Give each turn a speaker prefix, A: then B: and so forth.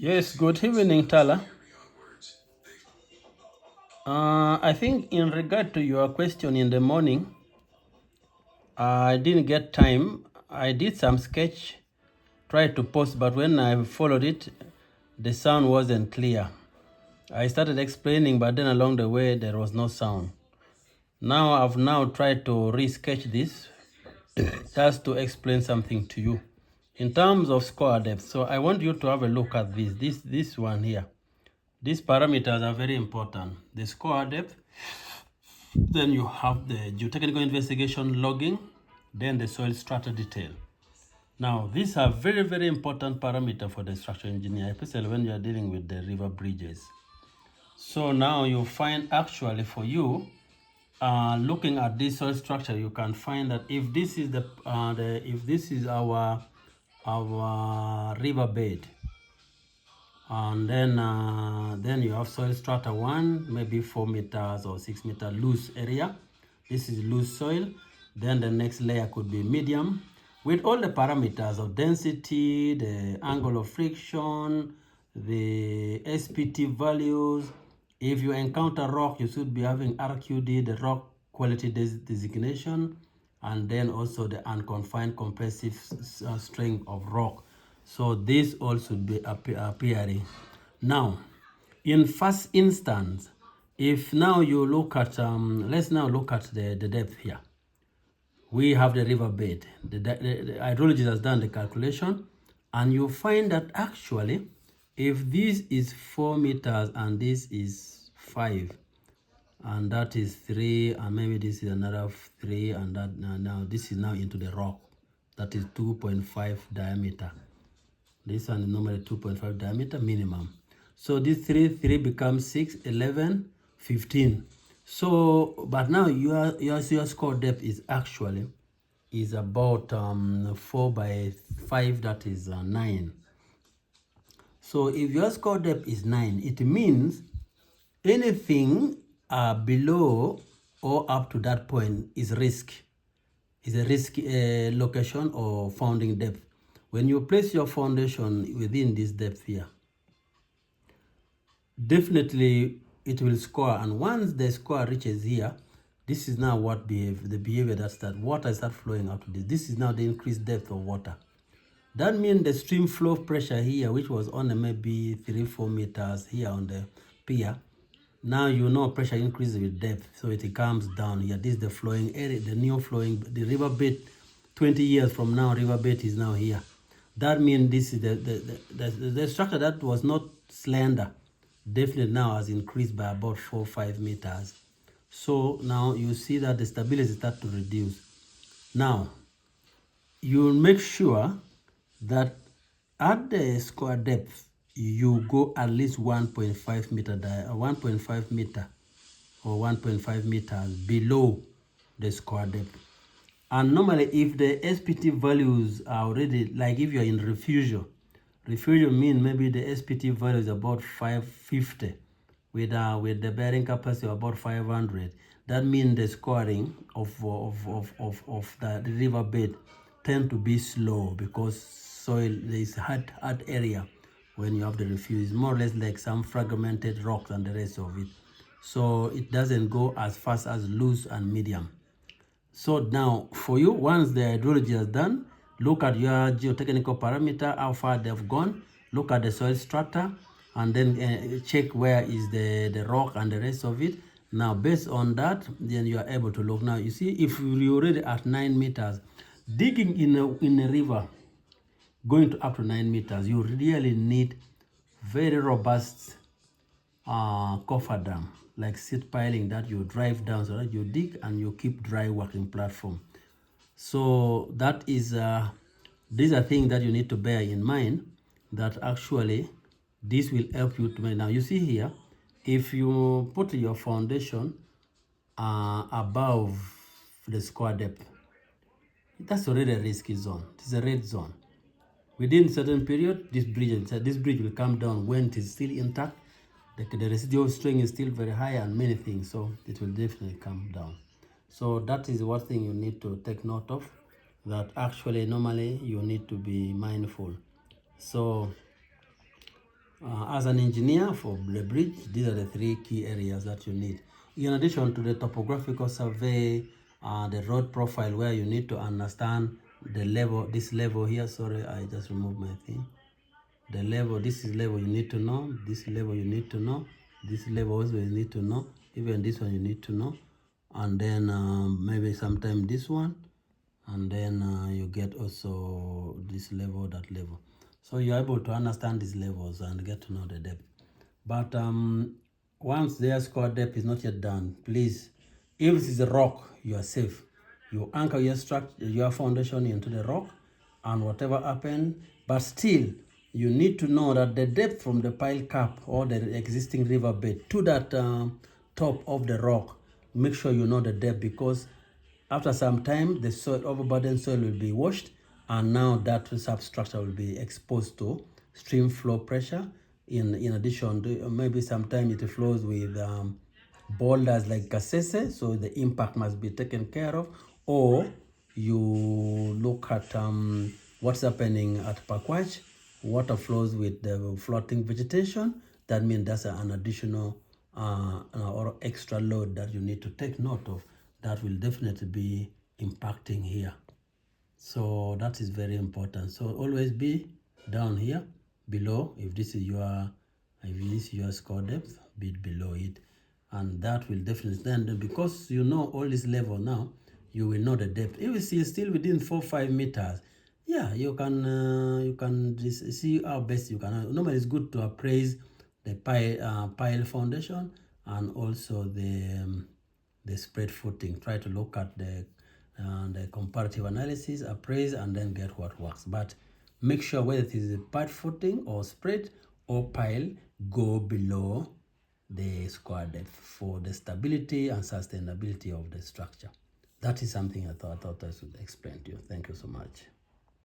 A: Yes, good evening, Tala. I think in regard to your question in the morning, I didn't get time. I did some sketch, tried to post, but when I followed it, the sound wasn't clear. I started explaining, but then along the way, there was no sound. Now I've now tried to re-sketch this just to explain something to you. In terms of score depth, so I want you to have a look at this one here. These parameters are very important. The score depth, then you have the geotechnical investigation logging, then the soil strata detail. Now, these are very, very important parameter for the structural engineer, especially when you are dealing with the river bridges. So now you find actually for you, looking at this soil structure, you can find that if this is if this is our river bed, and then you have soil strata 1, maybe 4 meters or 6 meter loose area. This is loose soil. Then the next layer could be medium with all the parameters of density, the angle of friction, the SPT values. If you encounter rock, you should be having RQD, the rock quality designation, and then also the unconfined compressive strength of rock. So this all should be appearing. Now, in first instance, if now you look at, let's now look at the depth here. We have the river bed. The hydrologist has done the calculation, and you find that actually, if this is 4 meters and this is 5, and that is 3, and maybe this is another 3, and that now this is now into the rock. That is 2.5 diameter. This one is normally 2.5 diameter minimum. So this 3 becomes 6, 11, 15. So, but now your score depth is actually is about 4 by 5, that is 9. So if your score depth is 9, it means anything below or up to that point is risk. Is a risk location or founding depth. When you place your foundation within this depth here, definitely it will score. And once the score reaches here, this is now what the behavior that starts. Water start flowing out to this. This is now the increased depth of water. That means the stream flow pressure here, which was on maybe 3-4 meters here on the pier, now you know pressure increases with depth, so it comes down here. This is the flowing area, the new flowing, the riverbed. 20 years from now, riverbed is now here. That means this is the structure that was not slender, definitely now has increased by about 4-5 meters. So now you see that the stability start to reduce. Now, you make sure that at the score depth, you go at least 1.5 meter, 1.5 meter or 1.5 meters below the score depth. And normally, if the SPT values are already, like if you're in refusal means maybe the SPT value is about 550 with the bearing capacity of about 500. That means the scoring of the riverbed tend to be slow because soil, there is hard area when you have the refuse. It's more or less like some fragmented rocks and the rest of it. So it doesn't go as fast as loose and medium. So now for you, once the hydrology is done, look at your geotechnical parameter, how far they've gone, look at the soil strata, and then check where is the rock and the rest of it. Now, based on that, then you are able to look. Now, you see, if you're already at 9 meters, digging in a river, going to up to 9 meters, you really need very robust cofferdam, like seat piling that you drive down so that you dig and you keep dry working platform. So that is these are things that you need to bear in mind, that actually this will help you to make. Now you see here, if you put your foundation above the square depth, that's already a risky zone. It's a red zone. Within a certain period, this bridge will come down when it is still intact. The residual strength is still very high and many things, so it will definitely come down. So that is one thing you need to take note of, that actually normally you need to be mindful. So As an engineer for the bridge, these are the three key areas that you need. In addition to the topographical survey, the road profile, where you need to understand the level, this level here, sorry, I just removed my thing. The level, this is level you need to know, this level you need to know, this level also you need to know, even this one you need to know, and then maybe sometime this one, and then you get also this level, that level. So you're able to understand these levels and get to know the depth. But once their score depth is not yet done, please, if it is a rock, you are safe. You anchor your structure, your foundation into the rock, and whatever happens, but still, you need to know that the depth from the pile cap or the existing riverbed to that top of the rock, make sure you know the depth, because after some time, the soil, overburdened soil will be washed, and now that substructure will be exposed to stream flow pressure. In addition, maybe sometimes it flows with boulders like Kasese, so the impact must be taken care of. Or you look at what's happening at Pakwach, water flows with the floating vegetation. That means that's an additional or extra load that you need to take note of. That will definitely be impacting here. So that is very important. So always be down here below. If this is your score depth, be below it, and that will definitely then, because you know all this level now, you will know the depth. If you see still within 4-5 meters, yeah, you can just see how best you can. Normally, it's good to appraise the pile foundation and also the spread footing. Try to look at the comparative analysis, appraise, and then get what works. But make sure whether it is a pad footing or spread or pile, go below the square depth for the stability and sustainability of the structure. That is something I thought I should explain to you. Thank you so much.